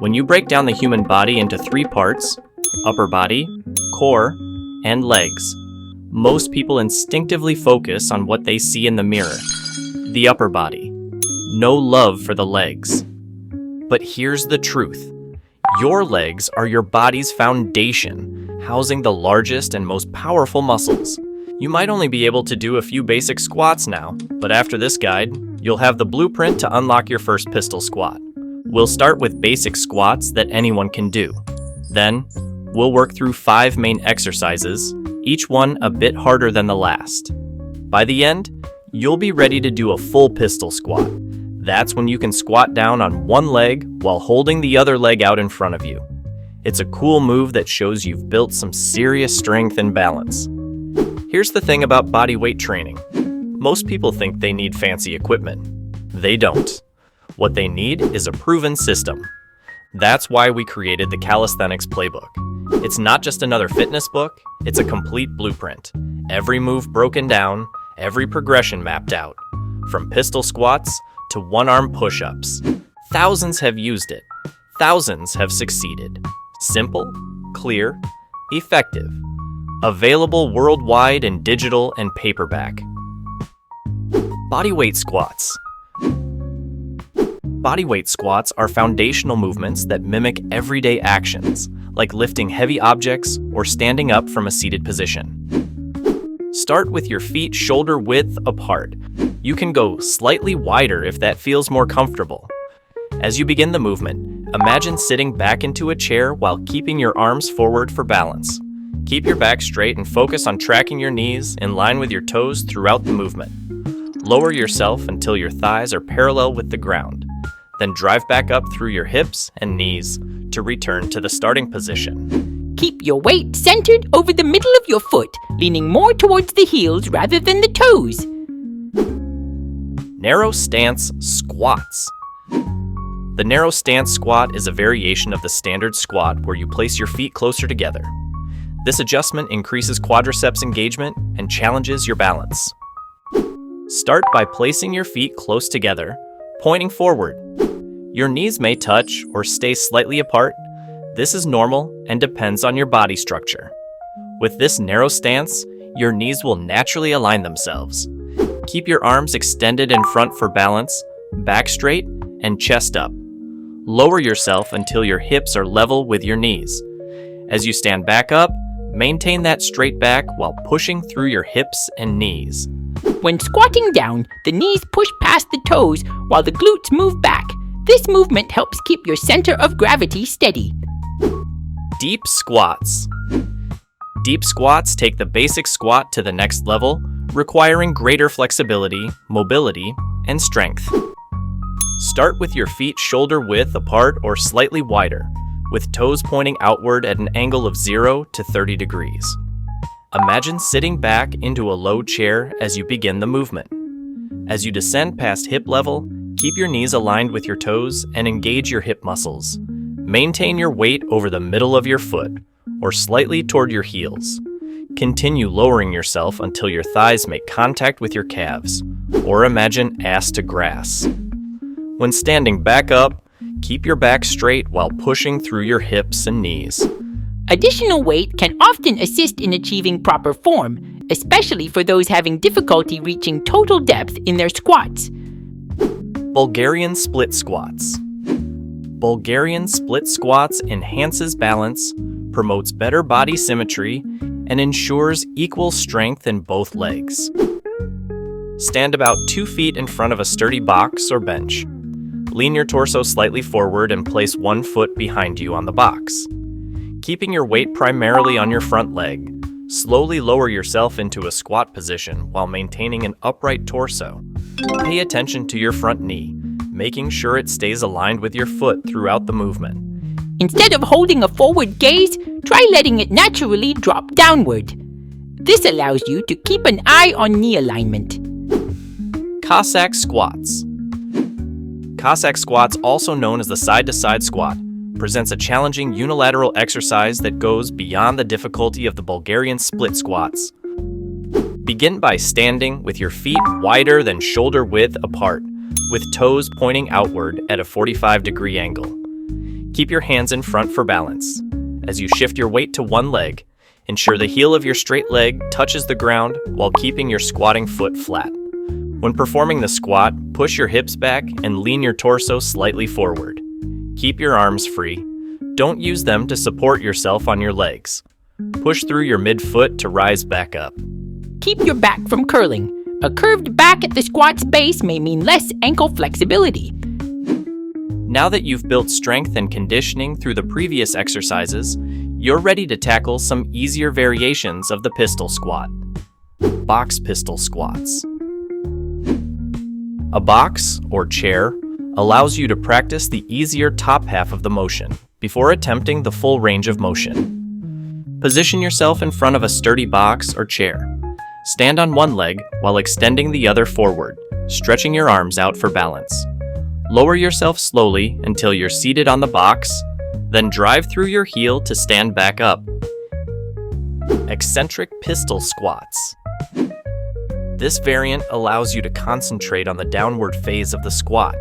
When you break down the human body into three parts, upper body, core, and legs, most people instinctively focus on what they see in the mirror, the upper body. No love for the legs. But here's the truth. Your legs are your body's foundation, housing the largest and most powerful muscles. You might only be able to do a few basic squats now, but after this guide, you'll have the blueprint to unlock your first pistol squat. We'll start with basic squats that anyone can do. Then, we'll work through 5 main exercises, each one a bit harder than the last. By the end, you'll be ready to do a full pistol squat. That's when you can squat down on one leg while holding the other leg out in front of you. It's a cool move that shows you've built some serious strength and balance. Here's the thing about bodyweight training. Most people think they need fancy equipment. They don't. What they need is a proven system. That's why we created the Calisthenics Playbook. It's not just another fitness book, it's a complete blueprint. Every move broken down, every progression mapped out. From pistol squats to one-arm push-ups. Thousands have used it. Thousands have succeeded. Simple, clear, effective. Available worldwide in digital and paperback. Bodyweight squats. Bodyweight squats are foundational movements that mimic everyday actions, like lifting heavy objects or standing up from a seated position. Start with your feet shoulder width apart. You can go slightly wider if that feels more comfortable. As you begin the movement, imagine sitting back into a chair while keeping your arms forward for balance. Keep your back straight and focus on tracking your knees in line with your toes throughout the movement. Lower yourself until your thighs are parallel with the ground. Then drive back up through your hips and knees to return to the starting position. Keep your weight centered over the middle of your foot, leaning more towards the heels rather than the toes. Narrow stance squats. The narrow stance squat is a variation of the standard squat where you place your feet closer together. This adjustment increases quadriceps engagement and challenges your balance. Start by placing your feet close together, pointing forward. Your knees may touch or stay slightly apart. This is normal and depends on your body structure. With this narrow stance, your knees will naturally align themselves. Keep your arms extended in front for balance, back straight, and chest up. Lower yourself until your hips are level with your knees. As you stand back up, maintain that straight back while pushing through your hips and knees. When squatting down, the knees push past the toes while the glutes move back. This movement helps keep your center of gravity steady. Deep squats. Deep squats take the basic squat to the next level, requiring greater flexibility, mobility, and strength. Start with your feet shoulder width apart or slightly wider, with toes pointing outward at an angle of 0 to 30 degrees. Imagine sitting back into a low chair as you begin the movement. As you descend past hip level, keep your knees aligned with your toes and engage your hip muscles. Maintain your weight over the middle of your foot, or slightly toward your heels. Continue lowering yourself until your thighs make contact with your calves, or imagine ass to grass. When standing back up, keep your back straight while pushing through your hips and knees. Additional weight can often assist in achieving proper form, especially for those having difficulty reaching total depth in their squats. Bulgarian split squats. Bulgarian split squats enhances balance, promotes better body symmetry, and ensures equal strength in both legs. Stand about 2 feet in front of a sturdy box or bench. Lean your torso slightly forward and place 1 foot behind you on the box. Keeping your weight primarily on your front leg, slowly lower yourself into a squat position while maintaining an upright torso. Pay attention to your front knee, making sure it stays aligned with your foot throughout the movement. Instead of holding a forward gaze, try letting it naturally drop downward. This allows you to keep an eye on knee alignment. Cossack squats. Cossack squats, also known as the side-to-side squat, presents a challenging unilateral exercise that goes beyond the difficulty of the Bulgarian split squats. Begin by standing with your feet wider than shoulder width apart, with toes pointing outward at a 45-degree angle. Keep your hands in front for balance. As you shift your weight to one leg, ensure the heel of your straight leg touches the ground while keeping your squatting foot flat. When performing the squat, push your hips back and lean your torso slightly forward. Keep your arms free. Don't use them to support yourself on your legs. Push through your midfoot to rise back up. Keep your back from curling. A curved back at the squat's base may mean less ankle flexibility. Now that you've built strength and conditioning through the previous exercises, you're ready to tackle some easier variations of the pistol squat. Box pistol squats. A box, or chair, allows you to practice the easier top half of the motion before attempting the full range of motion. Position yourself in front of a sturdy box or chair. Stand on one leg while extending the other forward, stretching your arms out for balance. Lower yourself slowly until you're seated on the box, then drive through your heel to stand back up. Eccentric pistol squats. This variant allows you to concentrate on the downward phase of the squat.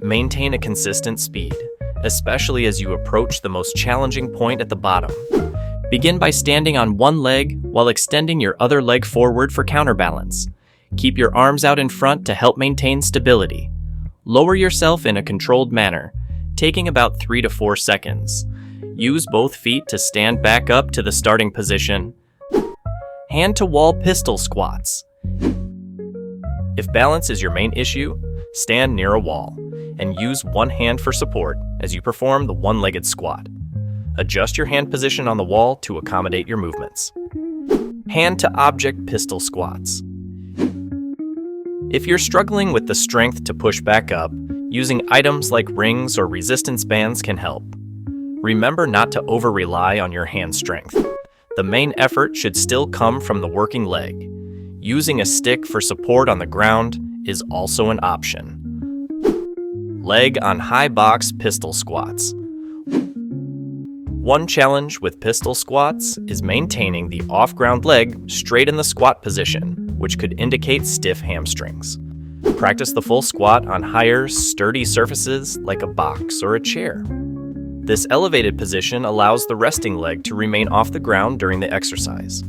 Maintain a consistent speed, especially as you approach the most challenging point at the bottom. Begin by standing on one leg while extending your other leg forward for counterbalance. Keep your arms out in front to help maintain stability. Lower yourself in a controlled manner, taking about 3 to 4 seconds. Use both feet to stand back up to the starting position. Hand-to-wall pistol squats. If balance is your main issue, stand near a wall and use one hand for support as you perform the one-legged squat. Adjust your hand position on the wall to accommodate your movements. Hand-to-object pistol squats. If you're struggling with the strength to push back up, using items like rings or resistance bands can help. Remember not to over-rely on your hand strength. The main effort should still come from the working leg. Using a stick for support on the ground is also an option. Leg on high box pistol squats. One challenge with pistol squats is maintaining the off-ground leg straight in the squat position, which could indicate stiff hamstrings. Practice the full squat on higher, sturdy surfaces like a box or a chair. This elevated position allows the resting leg to remain off the ground during the exercise.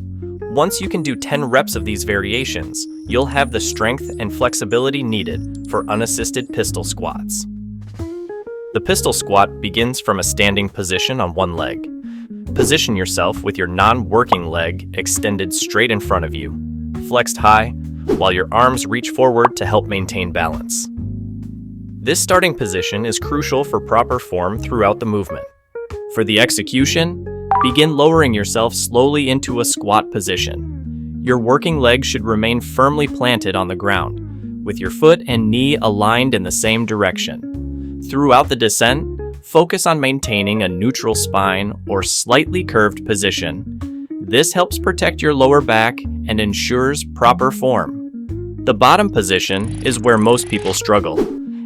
Once you can do 10 reps of these variations, you'll have the strength and flexibility needed for unassisted pistol squats. The pistol squat begins from a standing position on one leg. Position yourself with your non-working leg extended straight in front of you, flexed high, while your arms reach forward to help maintain balance. This starting position is crucial for proper form throughout the movement. For the execution, begin lowering yourself slowly into a squat position. Your working leg should remain firmly planted on the ground, with your foot and knee aligned in the same direction. Throughout the descent, focus on maintaining a neutral spine or slightly curved position. This helps protect your lower back and ensures proper form. The bottom position is where most people struggle.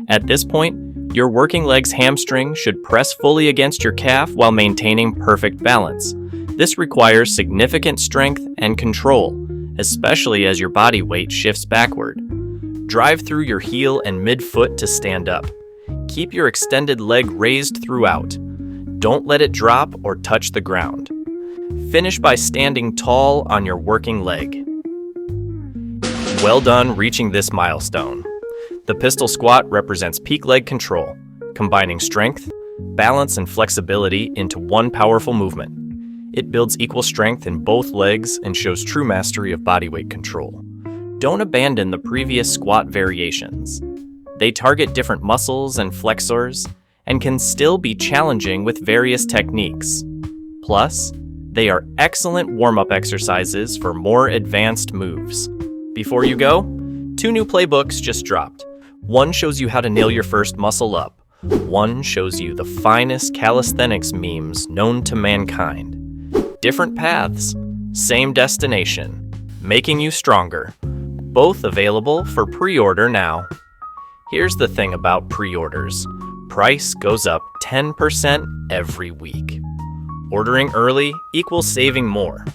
At this point, your working leg's hamstring should press fully against your calf while maintaining perfect balance. This requires significant strength and control, especially as your body weight shifts backward. Drive through your heel and midfoot to stand up. Keep your extended leg raised throughout. Don't let it drop or touch the ground. Finish by standing tall on your working leg. Well done reaching this milestone. The pistol squat represents peak leg control, combining strength, balance, and flexibility into one powerful movement. It builds equal strength in both legs and shows true mastery of body weight control. Don't abandon the previous squat variations. They target different muscles and flexors and can still be challenging with various techniques. Plus, they are excellent warm-up exercises for more advanced moves. Before you go, 2 new playbooks just dropped. One shows you how to nail your first muscle up. One shows you the finest calisthenics memes known to mankind. Different paths, same destination, making you stronger. Both available for pre-order now. Here's the thing about pre-orders. Price goes up 10% every week. Ordering early equals saving more.